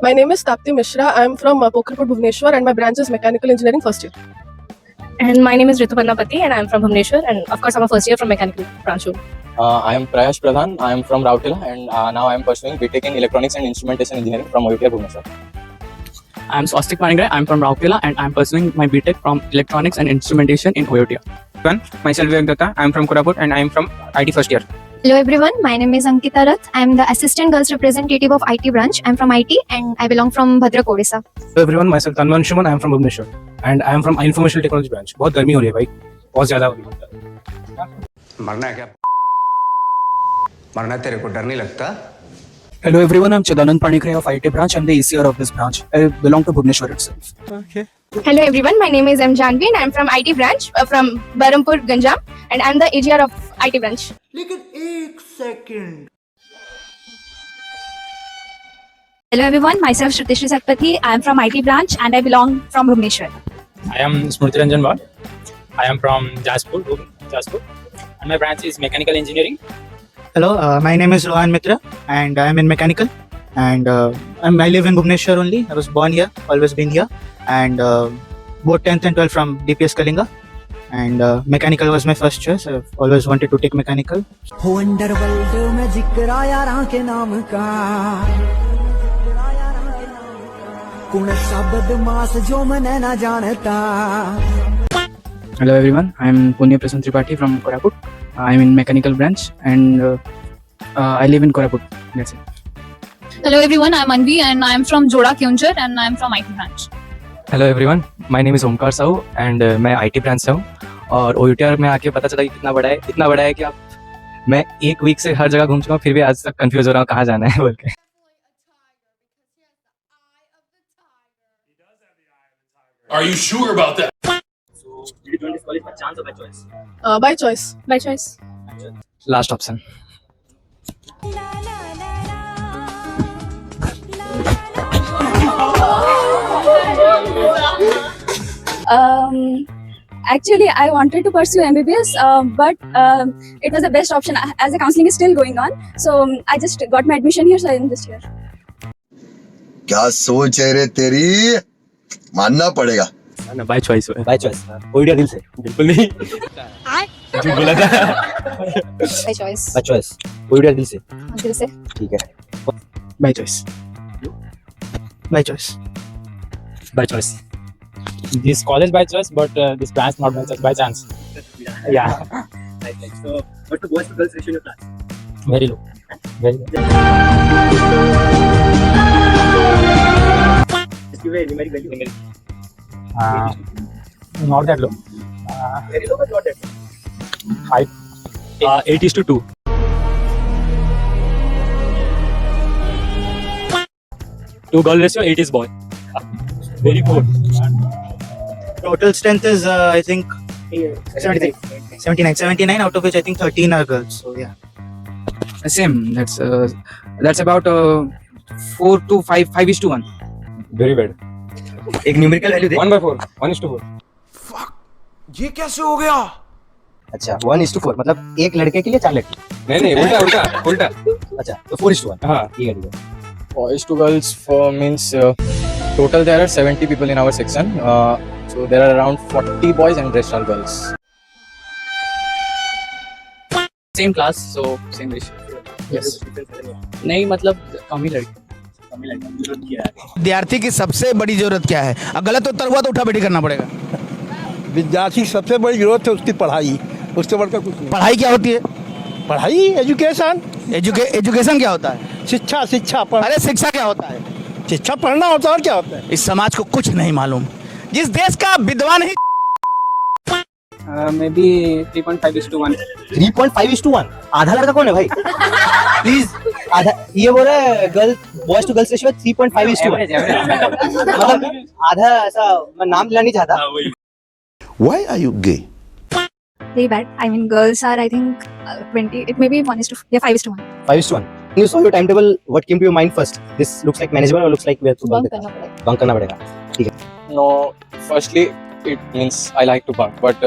My name is Tapti Mishra. I am from Pokharpur, Bhubaneswar, and my branch is Mechanical Engineering first year. And my name is Rituparna Pati, and I am from Bhubaneswar, and of course I'm a first year from Mechanical branch. I am Prayash Pradhan. I am from Rourkela, and now I am pursuing BTech in Electronics and Instrumentation Engineering from IIT Bhubaneswar. I am Swastik Panigre. I am from Rourkela, and I am pursuing my BTech from Electronics and Instrumentation in IIT. Myself Vivek Datta. I am from Koraput and I am from IT first year. Hello everyone, my name is Ankita Rath. I am the Assistant Girls Representative of IT branch. I am from IT and I belong from Bhadrak, Odisha. Hello everyone, myself Tanman Shuman. I am from Bhubaneswar and I am from Information Technology branch. बहुत गर्मी हो रही है भाई, बहुत ज़्यादा हो रही है. मरना है क्या? मरना तेरे को डर नहीं लगता? Hello everyone, I am Chidanand Panikre of IT branch. I am the ECR of this branch. I belong to Bhubaneswar itself. Okay. Hello everyone, my name is M. Janvi, and I am from IT branch from Barampur, Ganjam, and I am the AGR of IT branch. लेकिन एक second. Hello everyone, myself Shrutishri Satpathy. I am from IT branch and I belong from Bhubaneswar. I am Smriti Ranjan Bhatt. I am from Jaspur, and my branch is Mechanical Engineering. Hello, my name is Rohan Mitra and I am in Mechanical and I live in Bhubaneswar only. I was born here, always been here, and both 10th and 12th from DPS Kalinga, and Mechanical was my first choice. I've always wanted to take Mechanical. हो underworld में जिक्र आया राह के नाम का, कौन सा बदमाश जो मैं ना जानता. Hello everyone, I am Punya Prasan Tripathi from Koraput. I am in Mechanical branch, and I live in Koraput. That's it. Hello everyone, I am Anvi, and I am from Joda Kyunchar, and I am from IT branch. Hello everyone, my name is Omkar Sahu and मैं IT branch से हूँ. और OUTR में आके पता चला कि कितना बड़ा है, इतना बड़ा है कि अब मैं एक वीक से हर जगह घूम चुका हूँ, फिर भी आज तक कंफ्यूज हो रहा हूँ कहाँ जाना है बोल के. Are you sure about that? So, did you join this college by chance or by choice? By choice. By choice. Last option. Actually, I wanted to pursue MBBS, but it was the best option as the counseling is still going on. So I just got my admission here, so I'm just here. क्या सोच है रे तेरी, मानना पड़ेगा. By choice. By choice. OUTR दिल से. बिल्कुल नहीं. झूठ बोला था. By choice. By choice. OUTR दिल से. दिल से. ठीक है. By choice. By choice. By choice. This college by choice, but this branch not by choice, by chance. Yeah. So, what's the boys to girls ratio in your class? Very low. Very low. Just give a numeric value. Not that low. Very low, but not that low. 5. 8:2. Two girl ratio, 8 is boy. Very good. Total strength is I think 79 out of which I think 13 are girls. So yeah. Same. That's about 4 to 5, 5:1. Very bad. एक numerical value दे. 1/4. 1:4. Fuck, ये कैसे हो गया? अच्छा 1:4 मतलब एक लड़के के लिए 4 लड़की. नहीं उल्टा. अच्छा तो 4:1. हाँ. ठीक है. Boys to girls means total there are 70 people in our section. So there are around 40 boys and rest are girls. Same class, so same ratio. Yes. नहीं मतलब कम ही लड़की. विद्यार्थी की सबसे बड़ी जरूरत क्या है? अगर गलत उत्तर हुआ तो उठा बैठी करना पड़ेगा. विद्यार्थी की सबसे बड़ी जरूरत है उसकी पढ़ाई. उससे बढ़कर कुछ नहीं. पढ़ाई क्या होती है? पढ़ाई, एजुकेशन. एजुकेशन क्या होता है? शिक्षा. अरे शिक्षा क्या होता है? शिक्षा पढ़ना होता है और क्या होता है? इस समाज को कुछ नहीं मालूम. जिस देश का विद्वान ही Maybe 3.5:1. 3.5:1. आधा लड़का कौन है भाई? प्लीज आधा. ये बोल रहा है girl boys to girls ratio 3.5:1. मतलब आधा. ऐसा मैं नाम लेना नहीं चाहता. Why are you gay? Very bad. I mean, girls are I think 20. It may be 5:1. 5:1. You saw your timetable. What came to your mind first? This looks like manageable or looks like we have to bunk करना पड़ेगा. ठीक है. No, firstly it means I like to bunk, but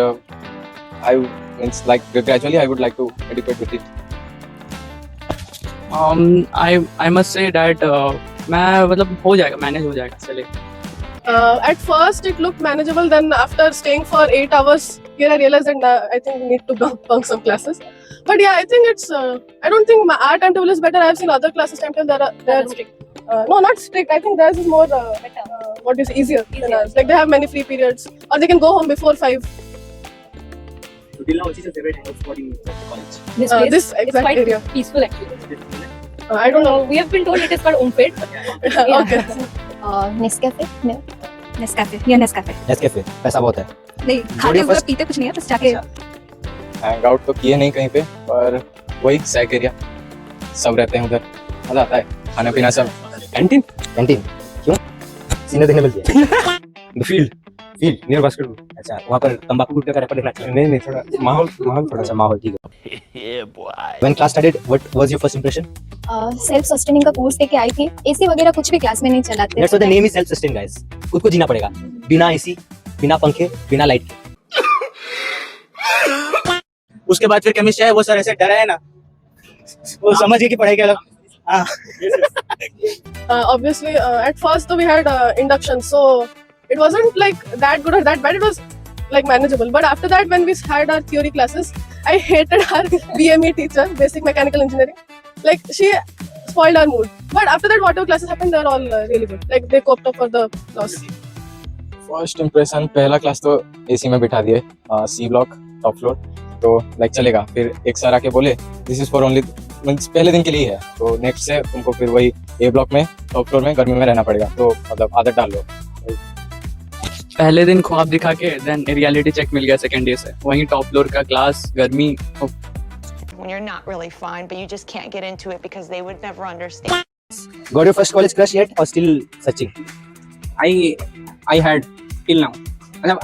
I means like gradually I would like to educate with it. I must say that मैं मतलब हो जाएगा, manage हो जाएगा, चलेगा। At first, it looked manageable. Then, after staying for 8 hours here, I realized that I think we need to bunk some classes. But yeah, I think it's. I don't think our timetable is better. I've seen other classes timetable. They're strict. No, not strict. I think theirs is more. What is easier than ours? Like they have many free periods, or they can go home before 5. So till now, which is your favorite house spot in college? This place, This it's exact quite area. peaceful actually. I don't know. We have been told it is called Ompet. Okay. Nescafe Nescafe. Yeah, Nescafe. Nescafe पैसा बहुत है। नहीं, खाते हुए पीते कुछ नहीं है, बस जाके हैंग आउट तो किए नहीं कहीं पे, पर वही सैक एरिया, सब रहते हैं उधर, मजा आता है, खाना पीना सब। कैंटीन कैंटीन क्यों? सीनियर देखने मिलती है। The field near basketball. अच्छा, वहाँ पर तंबाकू गुटखा का रैपर देखना चाहिए। नहीं थोड़ा माहौल थोड़ा सा माहौल ठीक है। When class started, what was your first impression? Self sustaining का कोर्स लेके आई थी। एसी वगैरह कुछ भी क्लास में नहीं चलाते। That's why the name is self-sustain guys. खुद को जीना पड़ेगा, बिना एसी, बिना पंखे, बिना लाइट के। उसके बाद फिर केमिस्ट्री है, वो सर ऐसे डरा है ना, वो समझ गए कि पढ़ाई क्या लग। Obviously, at first we had induction, so it wasn't like that good or that bad. It was like manageable. But after that, when we had our theory classes, I hated our BME teacher, Basic Mechanical Engineering. Like she spoiled our mood. But after that, whatever classes happened, they were all really good. Like they coped up for the loss. First impression, पहला class तो AC में बिठा दिए, C block top floor, तो like चलेगा। फिर एक sir आके बोले दिस इज फॉर ओनली, पहले दिन के लिए है, तो नेक्स्ट से तुमको फिर वही ए ब्लॉक में टॉप फ्लोर में गर्मी में रहना पड़ेगा, तो मतलब आदत डाल लो। पहले दिन ख्वाब दिखा के देन रियलिटी चेक मिल गया सेकंड डे से, वहीं टॉप फ्लोर का क्लास, गर्मी। When you're not really fine, but you just can't get into it because they would never understand. Got your first college crush yet or still searching? I had till now, मतलब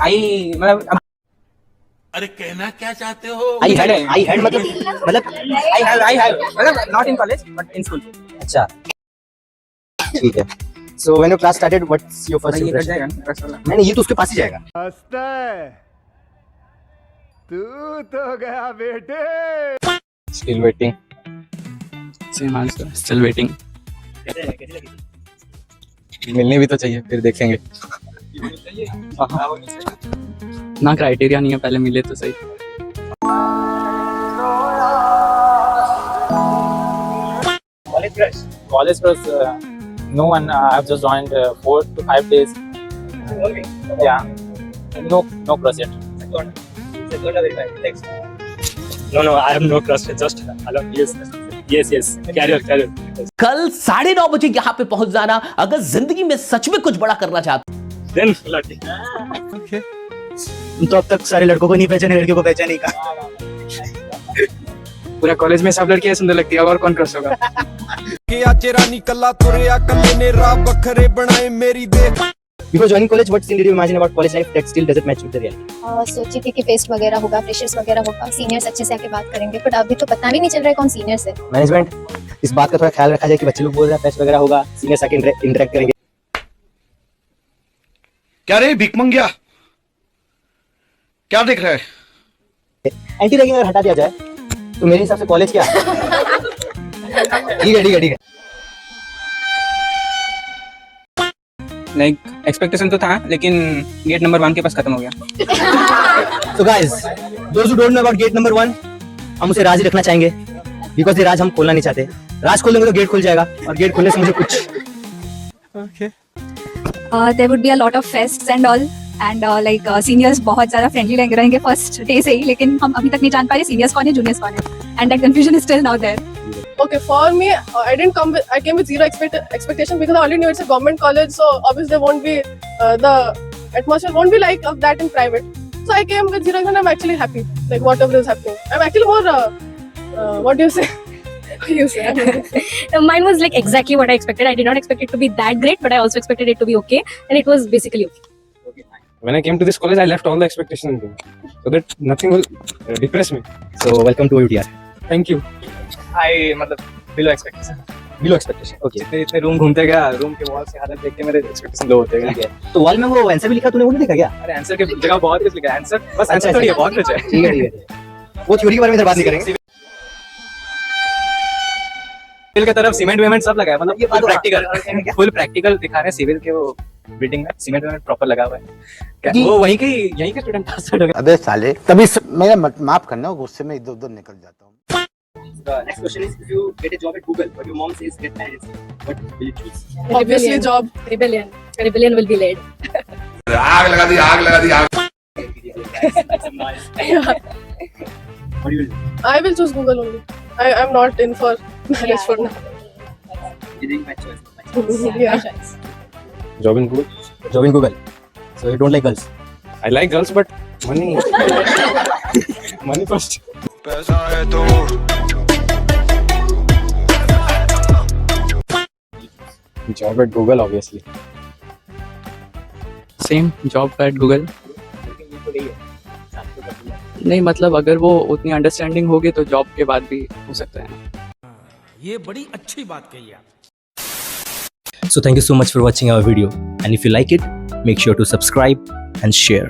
अरे कहना क्या चाहते हो? I had मतलब I have मतलब not in college but in school। अच्छा, ठीक है। So when your class started, what's your first ये कट impression? जाएगा रस वाला। नहीं, ये तो उसके पास ही जाएगा। तू तो गया बेटे। Still waiting, same answer, still waiting. मिलनी भी तो चाहिए, फिर देखेंगे। ना क्राइटेरिया नहीं है, पहले मिले तो सही। College crush, no one. I've just joined 4 to 5 days. Yeah, no crush yet. No, I have no crush. Just yes. Carrier. कल 9:30 बजे यहाँ पे पहुंच जाना अगर जिंदगी में सच में कुछ बड़ा करना चाहते। Then तुम तो अब तक सारे लड़कों को नहीं पहचाने, लड़कियों को पहचाने का। पूरा कॉलेज में सब लड़कियां सुंदर लगती है, और कौन क्रश होगा? Before joining college, what still did you imagine about college life that still doesn't match with the reality? सोची थी कि फेस्ट वगैरह होगा, फ्रेशर्स वगैरह होगा, सीनियर्स अच्छे से आके बात करेंगे, बट अभी तो पता भी नहीं चल रहा है कौन सीनियर्स है। मैनेजमेंट इस बात का थोड़ा ख्याल रखा जाए कि बच्चे लोग बोल रहे हैं फेस्ट वगैरह होगा, सीनियर्स आके इंटरेक्ट करेंगे। क्या रे भिख मंगिया, क्या देख रहा है? एंटी रैगिंग अगर हटा दिया जाए तो मेरे हिसाब से कॉलेज क्या है? ठीक है। लाइक एक्सपेक्टेशन तो था, लेकिन गेट नंबर 1 के पास खत्म हो गया। So guys, those who don't know about gate number 1, हम उसे राज ही रखना चाहेंगे, because ये राज हम खोलना नहीं चाहते। राज खोल देंगे तो गेट खुल जाएगा, और गेट खुलने से मुझे कुछ There would be a lot of fests and all, and like seniors बहुत ज़्यादा friendly लग रहेंगे first day से ही, लेकिन हम अभी तक नहीं जान पा रहे seniors कौन है, juniors कौन है, and that confusion is still now there. Okay, for me, I came with zero expectation because I already knew it's a government college, so obviously there won't be the atmosphere won't be like of that in private. So I came with zero, and I'm actually happy. Like whatever is happening, I'm actually more. What do you say? Mine was like exactly what I expected. I did not expect it to be that great, but I also expected it to be okay, and it was basically okay. when I came to this college, I left all the expectations so that nothing will depress me. So welcome to UTR. Thank you. I मतलब below expectation. Below expectation. Okay. इतने room घूमते गया, room के wall से हालत देख के मेरे एक्सपेक्टेशन लो होते गए। तो वॉल में वो आंसर भी लिखा, तूने वो नहीं देखा क्या? अरे आंसर के जगह बहुत कुछ लिखा है, आंसर बस आंसर थोड़ी है, बहुत कुछ है। ठीक है। वो थ्योरी के बारे में इधर बात नहीं करेंगे। सिविल की तरफ सीमेंट वेमेंट सब लगा है, मतलब ये फुल प्रैक्टिकल दिखा रहे हैं सिविल के वो बिल्डिंग में सीमेंट वेमेंट प्रॉपर लगा हुआ है। वो यहीं के स्टूडेंट था। अबे साले तभी मेरा माफ करना, गुस्से में इधर उधर निकल जाता हूँ। Next question is, if you get a job at Google, but your mom says get married, what will you choose? Obviously job. Rebellion. Rebellion will be led. आग लगा दी आग। Yeah. What do you do? I will choose Google only. I'm not in for marriage for now. You think my choice? Yeah. Job in Google. Job in Google. So you don't like girls? I like girls, but money. Money first. पैसा है तो Job at Google, obviously. Same job at Google. नहीं मतलब अगर वो उतनी understanding होगी तो जॉब के बाद भी हो सकता है। ये बड़ी अच्छी बात कही आप। So thank you so much for watching our video, and if you like it, make sure to subscribe and share.